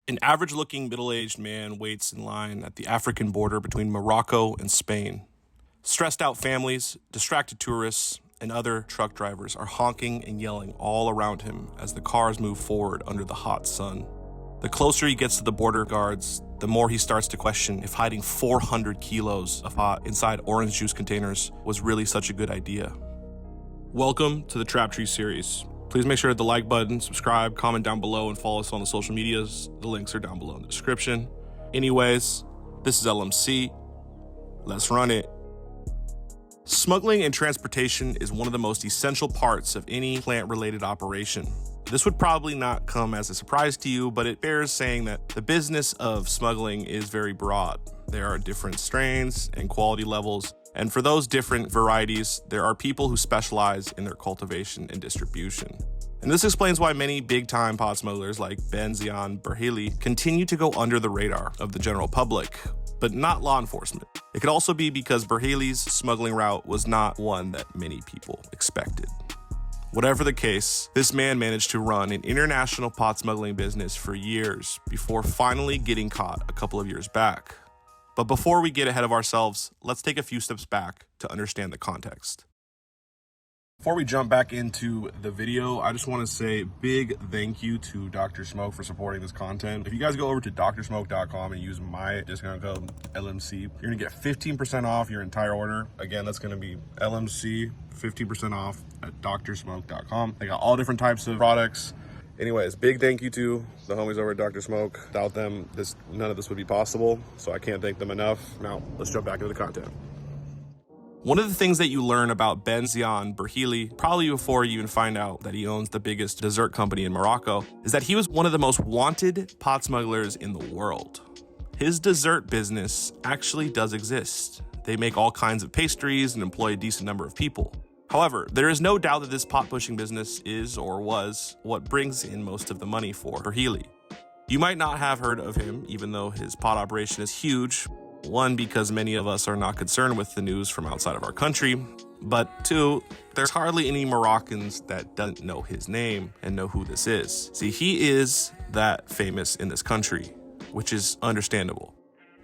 An average-looking middle-aged man waits in line at the African border between Morocco and Spain. Stressed out families, distracted tourists, and other truck drivers are honking and yelling all around him as the cars move forward under the hot sun. The closer he gets to the border guards, the more he starts to question if hiding 400 kilos of pot inside orange juice containers was really such a good idea. Welcome to the Trap Tree series. Please make sure to hit the like button, subscribe, comment down below, and follow us on the social medias. The links are down below in the description. Anyways, this is LMC. Let's run it. Smuggling and transportation is one of the most essential parts of any plant-related operation. This would probably not come as a surprise to you, but it bears saying that the business of smuggling is very broad. There are different strains and quality levels, and for those different varieties, there are people who specialize in their cultivation and distribution. And this explains why many big-time pot smugglers like Ben Zion Berhili continue to go under the radar of the general public, but not law enforcement. It could also be because Berhili's smuggling route was not one that many people expected. Whatever the case, this man managed to run an international pot smuggling business for years before finally getting caught a couple of years back. But before we get ahead of ourselves, let's take a few steps back to understand the context. Before we jump back into the video, I just want to say big thank you to Dr. Smoke for supporting this content. If you guys go over to drsmoke.com and use my discount code LMC, you're going to get 15% off your entire order. Again, that's going to be LMC, 15% off at drsmoke.com. They got all different types of products. Anyways, big thank you to the homies over at Dr. Smoke. Without them, none of this would be possible, so I can't thank them enough. Now, let's jump back into the content. One of the things that you learn about Ben Zion Berhili, probably before you even find out that he owns the biggest dessert company in Morocco, is that he was one of the most wanted pot smugglers in the world. His dessert business actually does exist. They make all kinds of pastries and employ a decent number of people. However, there is no doubt that this pot-pushing business is, or was, what brings in most of the money for Berhili. You might not have heard of him, even though his pot operation is huge. One, because many of us are not concerned with the news from outside of our country. But two, there's hardly any Moroccans that don't know his name and know who this is. See, he is that famous in this country, which is understandable.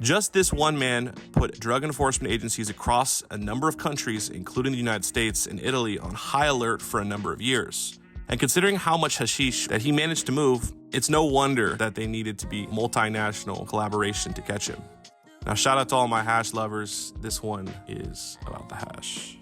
Just this one man put drug enforcement agencies across a number of countries, including the United States and Italy, on high alert for a number of years. And considering how much hashish that he managed to move, it's no wonder that they needed to be multinational collaboration to catch him. Now, shout out to all my hash lovers. This one is about the hash.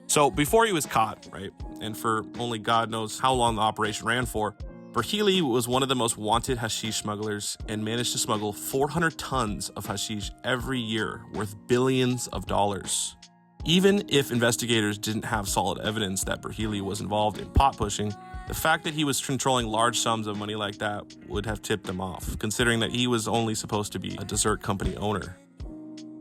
So before he was caught, right, and for only God knows how long the operation ran for, Berhili was one of the most wanted hashish smugglers and managed to smuggle 400 tons of hashish every year, worth billions of dollars. Even if investigators didn't have solid evidence that Berhili was involved in pot pushing, the fact that he was controlling large sums of money like that would have tipped them off, considering that he was only supposed to be a dessert company owner.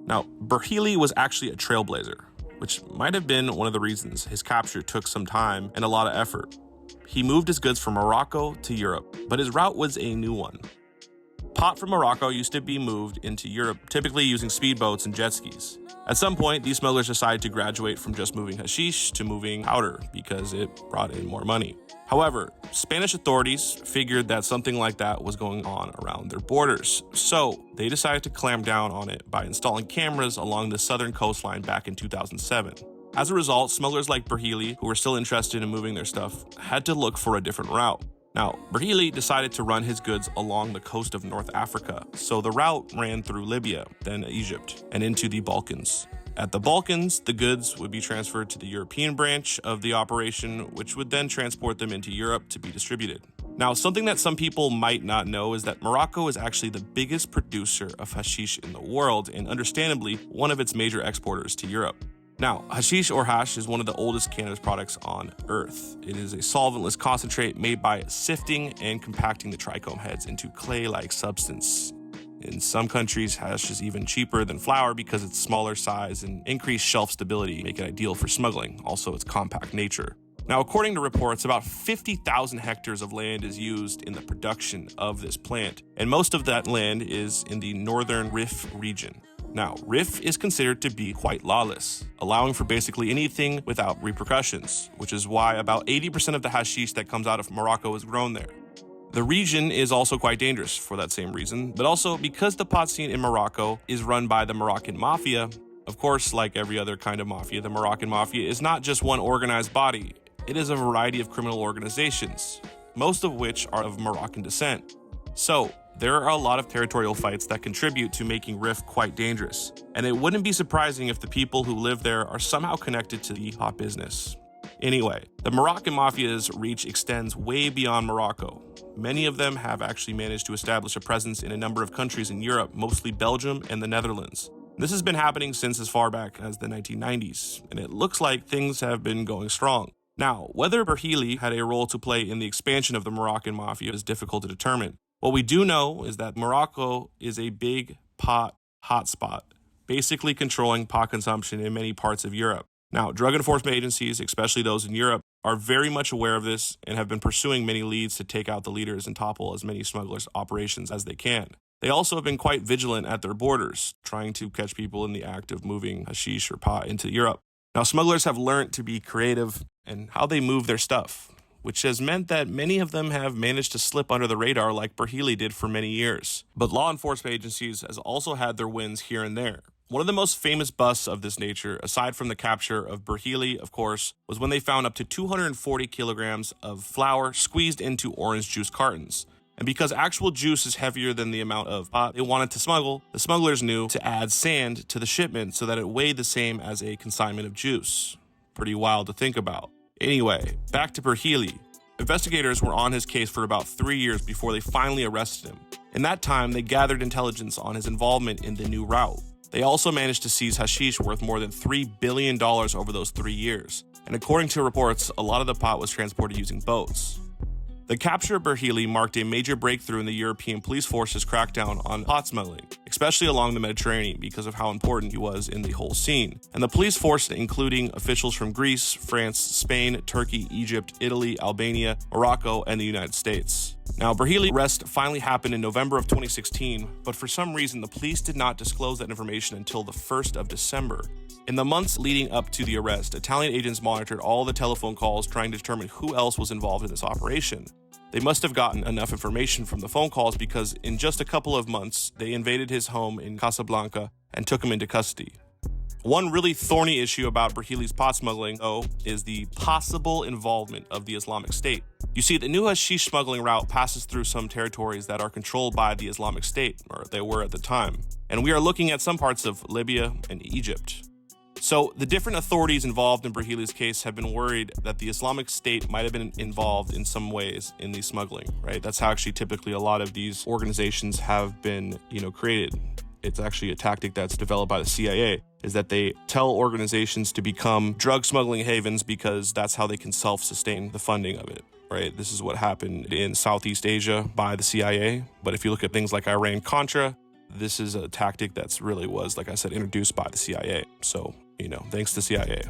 Now, Berhili was actually a trailblazer, which might have been one of the reasons his capture took some time and a lot of effort. He moved his goods from Morocco to Europe, but his route was a new one. Pot from Morocco used to be moved into Europe, typically using speedboats and jet skis. At some point, these smugglers decided to graduate from just moving hashish to moving powder because it brought in more money. However, Spanish authorities figured that something like that was going on around their borders, so they decided to clamp down on it by installing cameras along the southern coastline back in 2007. As a result, smugglers like Berhili, who were still interested in moving their stuff, had to look for a different route. Now, Berhili decided to run his goods along the coast of North Africa, so the route ran through Libya, then Egypt, and into the Balkans. At the Balkans, the goods would be transferred to the European branch of the operation, which would then transport them into Europe to be distributed. Now, something that some people might not know is that Morocco is actually the biggest producer of hashish in the world, and understandably, one of its major exporters to Europe. Now, hashish or hash is one of the oldest cannabis products on Earth. It is a solventless concentrate made by sifting and compacting the trichome heads into clay-like substance. In some countries, hash is even cheaper than flour because its smaller size and increased shelf stability make it ideal for smuggling, also its compact nature. Now, according to reports, about 50,000 hectares of land is used in the production of this plant, and most of that land is in the northern Rif region. Now, Rif is considered to be quite lawless, allowing for basically anything without repercussions, which is why about 80% of the hashish that comes out of Morocco is grown there. The region is also quite dangerous for that same reason, but also because the pot scene in Morocco is run by the Moroccan mafia. Of course, like every other kind of mafia, the Moroccan mafia is not just one organized body. It is a variety of criminal organizations, most of which are of Moroccan descent. So, there are a lot of territorial fights that contribute to making Rif quite dangerous, and it wouldn't be surprising if the people who live there are somehow connected to the pot business. Anyway, the Moroccan mafia's reach extends way beyond Morocco. Many of them have actually managed to establish a presence in a number of countries in Europe, mostly Belgium and the Netherlands. This has been happening since as far back as the 1990s, and it looks like things have been going strong. Now, whether Berhili had a role to play in the expansion of the Moroccan mafia is difficult to determine. What we do know is that Morocco is a big pot hotspot, basically controlling pot consumption in many parts of Europe. Now, drug enforcement agencies, especially those in Europe, are very much aware of this and have been pursuing many leads to take out the leaders and topple as many smugglers' operations as they can. They also have been quite vigilant at their borders, trying to catch people in the act of moving hashish or pot into Europe. Now, smugglers have learned to be creative in how they move their stuff, which has meant that many of them have managed to slip under the radar like Berhili did for many years. But law enforcement agencies has also had their wins here and there. One of the most famous busts of this nature, aside from the capture of Berhili, of course, was when they found up to 240 kilograms of flour squeezed into orange juice cartons. And because actual juice is heavier than the amount of pot they wanted to smuggle, the smugglers knew to add sand to the shipment so that it weighed the same as a consignment of juice. Pretty wild to think about. Anyway, back to Berhili. Investigators were on his case for about 3 years before they finally arrested him. In that time, they gathered intelligence on his involvement in the new route. They also managed to seize hashish worth more than $3 billion over those 3 years. And according to reports, a lot of the pot was transported using boats. The capture of Berhili marked a major breakthrough in the European police force's crackdown on pot smuggling, especially along the Mediterranean because of how important he was in the whole scene. And the police force, including officials from Greece, France, Spain, Turkey, Egypt, Italy, Albania, Morocco, and the United States. Now, Berhili's arrest finally happened in November of 2016, but for some reason, the police did not disclose that information until the 1st of December. In the months leading up to the arrest, Italian agents monitored all the telephone calls trying to determine who else was involved in this operation. They must have gotten enough information from the phone calls because in just a couple of months, they invaded his home in Casablanca and took him into custody. One really thorny issue about Berhili's pot smuggling, though, is the possible involvement of the Islamic State. You see, the new hashish smuggling route passes through some territories that are controlled by the Islamic State, or they were at the time. And we are looking at some parts of Libya and Egypt. So the different authorities involved in Berhili's case have been worried that the Islamic State might have been involved in some ways in the smuggling, right? That's how actually typically a lot of these organizations have been, created. It's actually a tactic that's developed by the CIA, is that they tell organizations to become drug smuggling havens because that's how they can self-sustain the funding of it, right? This is what happened in Southeast Asia by the CIA. But if you look at things like Iran-Contra, this is a tactic that's really was, like I said, introduced by the CIA. So, thanks to CIA.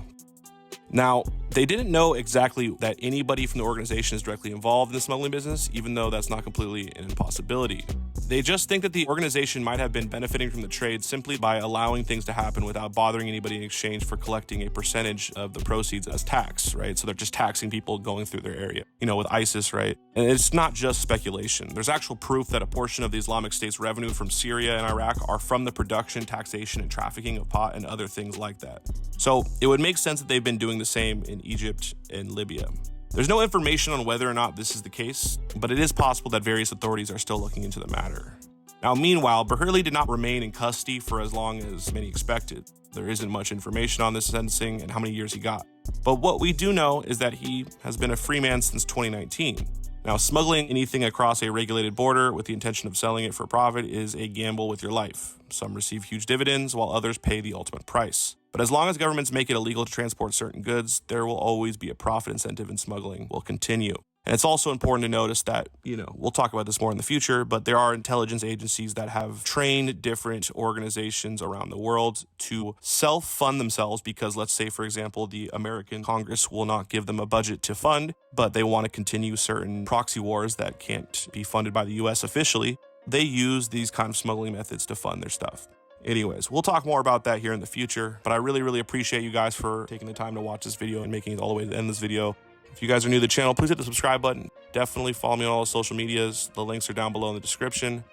Now, they didn't know exactly that anybody from the organization is directly involved in the smuggling business, even though that's not completely an impossibility. They just think that the organization might have been benefiting from the trade simply by allowing things to happen without bothering anybody in exchange for collecting a percentage of the proceeds as tax, right? So they're just taxing people going through their area, with ISIS, right? And it's not just speculation. There's actual proof that a portion of the Islamic State's revenue from Syria and Iraq are from the production, taxation, and trafficking of pot and other things like that. So it would make sense that they've been doing the same in Egypt and Libya. There's no information on whether or not this is the case, but it is possible that various authorities are still looking into the matter. Now, meanwhile, Berhili did not remain in custody for as long as many expected. There isn't much information on this sentencing and how many years he got. But what we do know is that he has been a free man since 2019. Now, smuggling anything across a regulated border with the intention of selling it for profit is a gamble with your life. Some receive huge dividends while others pay the ultimate price. But as long as governments make it illegal to transport certain goods, there will always be a profit incentive and smuggling will continue. And it's also important to notice that, we'll talk about this more in the future, but there are intelligence agencies that have trained different organizations around the world to self-fund themselves because, let's say, for example, the American Congress will not give them a budget to fund, but they want to continue certain proxy wars that can't be funded by the US officially. They use these kind of smuggling methods to fund their stuff. Anyways, we'll talk more about that here in the future, but I really, really appreciate you guys for taking the time to watch this video and making it all the way to the end of this video. If you guys are new to the channel, please hit the subscribe button. Definitely follow me on all the social medias. The links are down below in the description.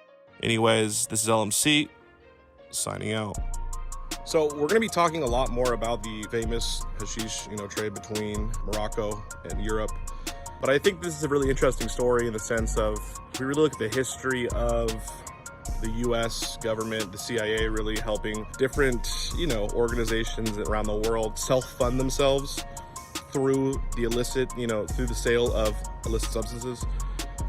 Anyways, this is LMC, signing out. So we're going to be talking a lot more about the famous hashish, trade between Morocco and Europe. But I think this is a really interesting story in the sense of, if we really look at the history of the US government, the CIA really helping different, organizations around the world self-fund themselves through the illicit, through the sale of illicit substances.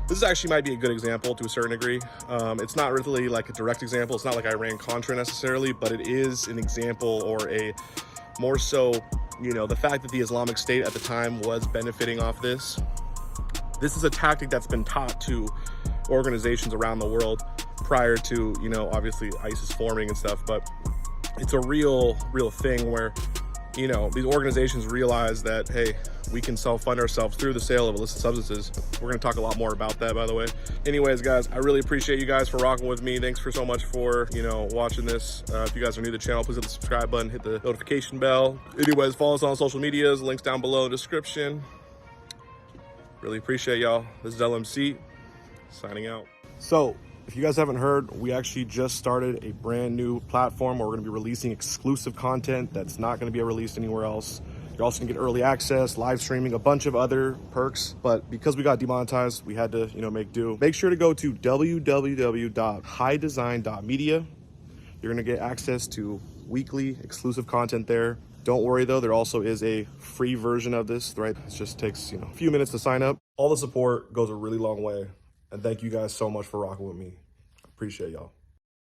This actually might be a good example to a certain degree. It's not really like a direct example. It's not like Iran-Contra necessarily, but it is an example, or a more so, the fact that the Islamic State at the time was benefiting off this. This is a tactic that's been taught to organizations around the world prior to, obviously ISIS forming and stuff, but it's a real thing where, these organizations realize that, hey, we can self-fund ourselves through the sale of illicit substances. We're going to talk a lot more about that, by the way. Anyways, guys, I really appreciate you guys for rocking with me. Thanks for so much for, watching this. If you guys are new to the channel, please hit the subscribe button, hit the notification bell. Anyways, follow us on social medias, links down below in the description. Really appreciate y'all. This is LMC, signing out. So, if you guys haven't heard, we actually just started a brand new platform where we're going to be releasing exclusive content that's not going to be released anywhere else. You're also going to get early access, live streaming, a bunch of other perks. But because we got demonetized, we had to, make do. Make sure to go to www.highdesign.media. You're going to get access to weekly exclusive content there. Don't worry though, there also is a free version of this, right? It just takes, a few minutes to sign up. All the support goes a really long way. And thank you guys so much for rocking with me. Appreciate y'all.